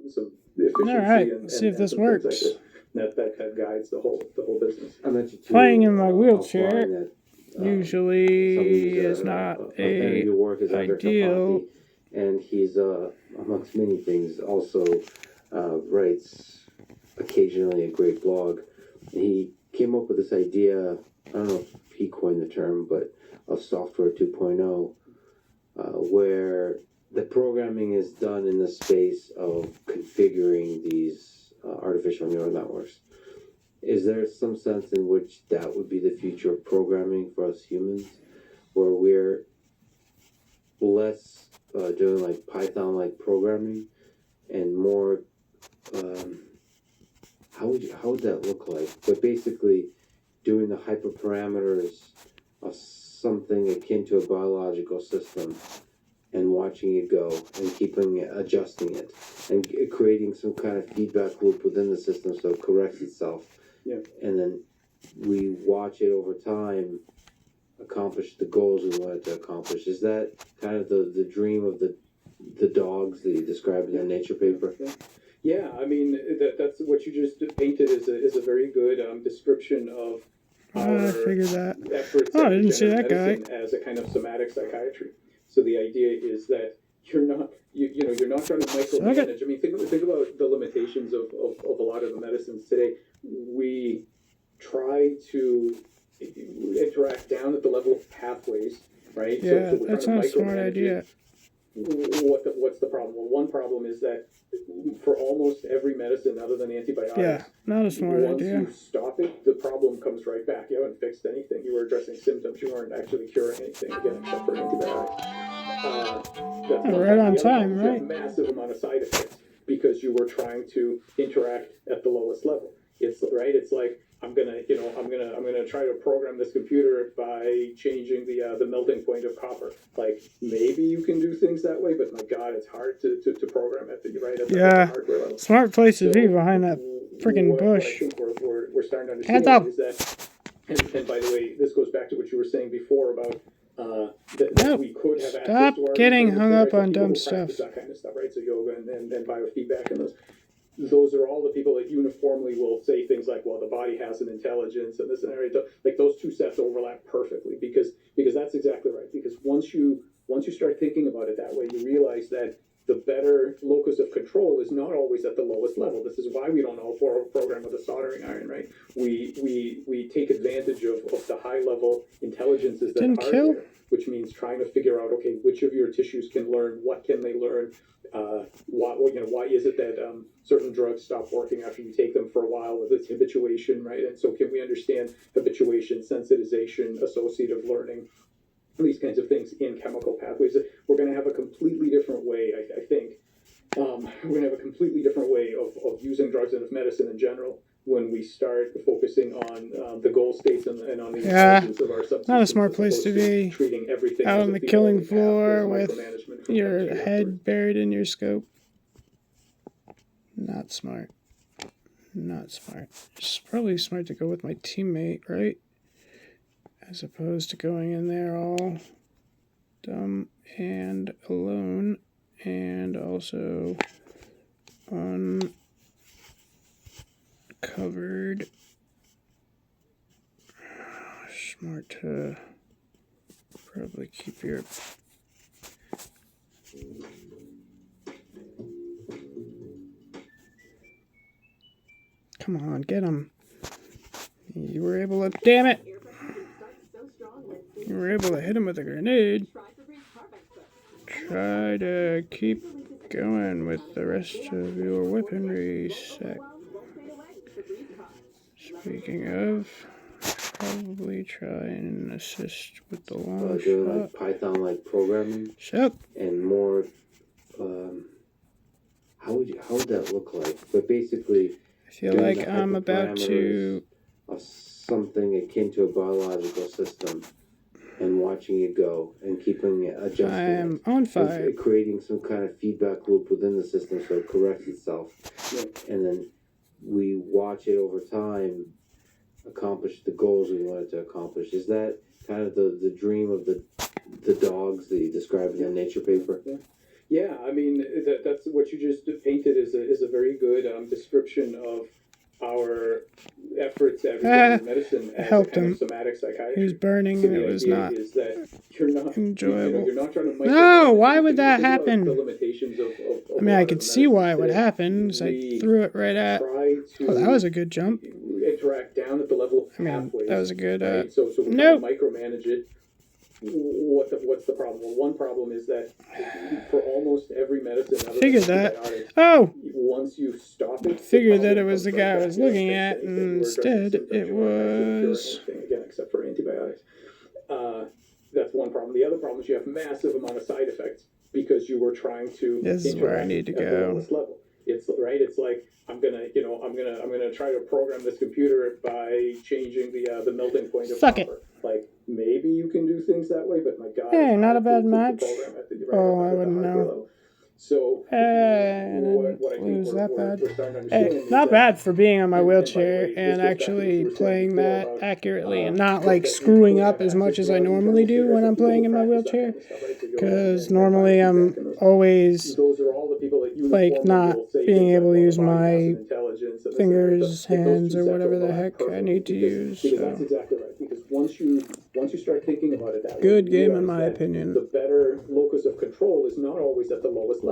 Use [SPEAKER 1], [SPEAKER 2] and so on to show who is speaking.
[SPEAKER 1] efficiency.
[SPEAKER 2] All right,
[SPEAKER 1] and
[SPEAKER 2] see if this
[SPEAKER 1] some things
[SPEAKER 2] works.
[SPEAKER 1] Like that kind of guides the whole business.
[SPEAKER 3] I mentioned too,
[SPEAKER 2] Playing in my wheelchair
[SPEAKER 3] offline that,
[SPEAKER 2] usually
[SPEAKER 3] somebody's,
[SPEAKER 2] is not
[SPEAKER 3] affinity
[SPEAKER 2] a
[SPEAKER 3] to work is Andre
[SPEAKER 2] ideal.
[SPEAKER 3] Kapati, and he's amongst many things also writes occasionally a great blog. He came up with this idea. I don't know if he coined the term, but of software 2.0, where the programming is done in the space of configuring these artificial neural networks. Is there some sense in which that would be the future of programming for us humans, where we're less doing like Python-like programming and more, how would that look like? But basically doing the hyperparameters of something akin to a biological system and watching it go and keeping it, adjusting it, and creating some kind of feedback loop within the system so it corrects itself.
[SPEAKER 1] Yeah.
[SPEAKER 3] And then we watch it over time accomplish the goals we want it to accomplish. Is that kind of the dream of the dogs that you described in the Nature paper?
[SPEAKER 1] Yeah, I mean that's what you just painted is a very good description of
[SPEAKER 2] I figured that.
[SPEAKER 1] efforts.
[SPEAKER 2] Oh, I didn't see that guy.
[SPEAKER 1] As a kind of somatic psychiatry. So the idea is that you're not you're not trying to micromanage. I mean, think about the limitations of a lot of the medicines today. We try to interact down at the level of pathways, right?
[SPEAKER 2] Yeah,
[SPEAKER 1] so we're
[SPEAKER 2] that
[SPEAKER 1] trying to
[SPEAKER 2] sounds a smart
[SPEAKER 1] micromanage
[SPEAKER 2] idea.
[SPEAKER 1] it. What's the problem? Well, one problem is that for almost every medicine other than antibiotics,
[SPEAKER 2] Yeah, not a smart
[SPEAKER 1] once
[SPEAKER 2] idea.
[SPEAKER 1] you stop it, the problem comes right back. You haven't fixed anything. You were addressing symptoms. You weren't actually curing anything again, except for antibiotics. That's
[SPEAKER 2] Right on
[SPEAKER 1] the other
[SPEAKER 2] time,
[SPEAKER 1] problem. You
[SPEAKER 2] right?
[SPEAKER 1] have massive amount of side effects because you were trying to interact at the lowest level. It's right. It's like I'm gonna try to program this computer by changing the melting point of copper. Like maybe you can do things that way, but my God, it's hard to program at the right at the hardware level.
[SPEAKER 2] Smart place to be behind that freaking bush.
[SPEAKER 1] What I think we're starting to understand is that, and by the way, this goes back to what you were saying before about that we could have access
[SPEAKER 2] Stop
[SPEAKER 1] to our
[SPEAKER 2] getting
[SPEAKER 1] research,
[SPEAKER 2] hung
[SPEAKER 1] right?
[SPEAKER 2] up
[SPEAKER 1] So
[SPEAKER 2] on
[SPEAKER 1] people
[SPEAKER 2] dumb
[SPEAKER 1] who
[SPEAKER 2] stuff.
[SPEAKER 1] practice that kind of stuff, right? So yoga and biofeedback and those are all the people that uniformly will say things like, well, the body has an intelligence and this and that. Like those two sets overlap perfectly because that's exactly right. Because once you start thinking about it that way, you realize that the better locus of control is not always at the lowest level. This is why we don't all program with a soldering iron, right? We take advantage of the high level intelligences that are there, which means trying to figure out, okay, which of your tissues can learn, what can they learn, why is it that certain drugs stop working after you take them for a while with its habituation, right? And so can we understand habituation, sensitization, associative learning, these kinds of things in chemical pathways? We're going to have a completely different way, I think. We're going to have a completely different way of using drugs and of medicine in general when we start focusing on the goal states and on the intelligence of our substances.
[SPEAKER 2] Not a smart place to be.
[SPEAKER 1] Treating everything
[SPEAKER 2] out on the killing floor with your head buried in your scope. Not smart. Not smart. It's probably smart to go with my teammate, right? As opposed to going in there all dumb and alone and also uncovered. Smart to probably keep your come on, get him. You were able to, damn it! You were able to hit him with a grenade. Try to keep going with the rest of your weaponry set. Speaking of, probably try and assist with the long
[SPEAKER 3] doing
[SPEAKER 2] shot.
[SPEAKER 3] like Python-like programming.
[SPEAKER 2] Yep.
[SPEAKER 3] And more, how would that look like? But basically,
[SPEAKER 2] I feel like I'm about to
[SPEAKER 3] of something akin to a biological system, and watching it go and keeping it adjusting.
[SPEAKER 2] I am on fire.
[SPEAKER 3] And creating some kind of feedback loop within the system so it corrects itself, and then we watch it over time accomplish the goals we want it to accomplish. Is that kind of the dream of the dogs that you described in the Nature paper?
[SPEAKER 1] Yeah, I mean that's what you just painted is a very good description of our efforts at regenerative medicine as a
[SPEAKER 2] helped
[SPEAKER 1] kind
[SPEAKER 2] him.
[SPEAKER 1] of somatic psychiatry.
[SPEAKER 2] He was burning
[SPEAKER 1] So
[SPEAKER 2] and
[SPEAKER 1] the
[SPEAKER 2] it was
[SPEAKER 1] idea
[SPEAKER 2] not
[SPEAKER 1] is that you're not
[SPEAKER 2] enjoyable.
[SPEAKER 1] you're not trying to
[SPEAKER 2] No,
[SPEAKER 1] micromanage
[SPEAKER 2] why
[SPEAKER 1] it.
[SPEAKER 2] would
[SPEAKER 1] If you
[SPEAKER 2] that
[SPEAKER 1] think about
[SPEAKER 2] happen?
[SPEAKER 1] the limitations of
[SPEAKER 2] I mean,
[SPEAKER 1] a
[SPEAKER 2] I
[SPEAKER 1] lot
[SPEAKER 2] could
[SPEAKER 1] of
[SPEAKER 2] see why it
[SPEAKER 1] medicines
[SPEAKER 2] would
[SPEAKER 1] today,
[SPEAKER 2] happen. So I
[SPEAKER 1] we
[SPEAKER 2] threw it right at.
[SPEAKER 1] try to
[SPEAKER 2] Oh, that was a good jump.
[SPEAKER 1] interact down at the level of
[SPEAKER 2] I mean,
[SPEAKER 1] pathways.
[SPEAKER 2] that was a good.
[SPEAKER 1] Right? So we
[SPEAKER 2] Nope.
[SPEAKER 1] try to micromanage it. What's the problem? Well, one problem is that for almost every medicine, other than
[SPEAKER 2] Figured that.
[SPEAKER 1] antibiotics,
[SPEAKER 2] Oh,
[SPEAKER 1] once you stop it,
[SPEAKER 2] figured
[SPEAKER 1] the
[SPEAKER 2] that it
[SPEAKER 1] problem
[SPEAKER 2] was the
[SPEAKER 1] comes
[SPEAKER 2] guy I
[SPEAKER 1] right
[SPEAKER 2] was
[SPEAKER 1] back. You
[SPEAKER 2] looking
[SPEAKER 1] don't
[SPEAKER 2] at,
[SPEAKER 1] fix
[SPEAKER 2] and
[SPEAKER 1] anything. You were addressing
[SPEAKER 2] instead
[SPEAKER 1] symptoms.
[SPEAKER 2] it
[SPEAKER 1] You weren't actually curing
[SPEAKER 2] was.
[SPEAKER 1] anything, again, except for antibiotics. That's one problem. The other problem is you have massive amount of side effects because you were trying to
[SPEAKER 2] This is where I
[SPEAKER 1] interact
[SPEAKER 2] need to
[SPEAKER 1] at the
[SPEAKER 2] go.
[SPEAKER 1] lowest level. It's right. It's like I'm gonna try to program this computer by changing the melting point of
[SPEAKER 2] Suck it.
[SPEAKER 1] copper. Like maybe you can do things that way, but my God,
[SPEAKER 2] Hey,
[SPEAKER 1] it's
[SPEAKER 2] not a
[SPEAKER 1] hard
[SPEAKER 2] bad
[SPEAKER 1] to
[SPEAKER 2] match.
[SPEAKER 1] program at the,
[SPEAKER 2] Oh,
[SPEAKER 1] at
[SPEAKER 2] I
[SPEAKER 1] the
[SPEAKER 2] wouldn't
[SPEAKER 1] hardware
[SPEAKER 2] know.
[SPEAKER 1] level. So
[SPEAKER 2] And
[SPEAKER 1] what I think
[SPEAKER 2] lose that bad.
[SPEAKER 1] we're starting to understand
[SPEAKER 2] Hey,
[SPEAKER 1] is
[SPEAKER 2] not
[SPEAKER 1] that,
[SPEAKER 2] bad for being on my
[SPEAKER 1] and by the
[SPEAKER 2] wheelchair
[SPEAKER 1] way, this
[SPEAKER 2] and
[SPEAKER 1] goes back to what you
[SPEAKER 2] actually
[SPEAKER 1] were saying
[SPEAKER 2] playing
[SPEAKER 1] before
[SPEAKER 2] that
[SPEAKER 1] about,
[SPEAKER 2] accurately and not like
[SPEAKER 1] that
[SPEAKER 2] screwing
[SPEAKER 1] you
[SPEAKER 2] up
[SPEAKER 1] have
[SPEAKER 2] as much
[SPEAKER 1] access
[SPEAKER 2] as
[SPEAKER 1] to
[SPEAKER 2] I
[SPEAKER 1] all these
[SPEAKER 2] normally do
[SPEAKER 1] feedback
[SPEAKER 2] when I'm
[SPEAKER 1] and people
[SPEAKER 2] playing in my
[SPEAKER 1] practice that
[SPEAKER 2] wheelchair.
[SPEAKER 1] kind of stuff, right? To go
[SPEAKER 2] Because
[SPEAKER 1] and
[SPEAKER 2] normally
[SPEAKER 1] biofeedback
[SPEAKER 2] I'm
[SPEAKER 1] and those.
[SPEAKER 2] always
[SPEAKER 1] Those are all the people that
[SPEAKER 2] like
[SPEAKER 1] uniformly
[SPEAKER 2] not
[SPEAKER 1] will say
[SPEAKER 2] being
[SPEAKER 1] things
[SPEAKER 2] able
[SPEAKER 1] like,
[SPEAKER 2] to
[SPEAKER 1] well,
[SPEAKER 2] use
[SPEAKER 1] the body has
[SPEAKER 2] my
[SPEAKER 1] an intelligence and this and that.
[SPEAKER 2] fingers,
[SPEAKER 1] Like, those
[SPEAKER 2] hands,
[SPEAKER 1] two
[SPEAKER 2] or
[SPEAKER 1] sets
[SPEAKER 2] whatever the
[SPEAKER 1] overlap
[SPEAKER 2] heck I
[SPEAKER 1] perfectly
[SPEAKER 2] need to use.
[SPEAKER 1] because that's
[SPEAKER 2] So
[SPEAKER 1] exactly right. Because once you start thinking about it that way,
[SPEAKER 2] good
[SPEAKER 1] you
[SPEAKER 2] game in
[SPEAKER 1] realize
[SPEAKER 2] my
[SPEAKER 1] that
[SPEAKER 2] opinion.
[SPEAKER 1] the better locus of control is not always at the lowest level.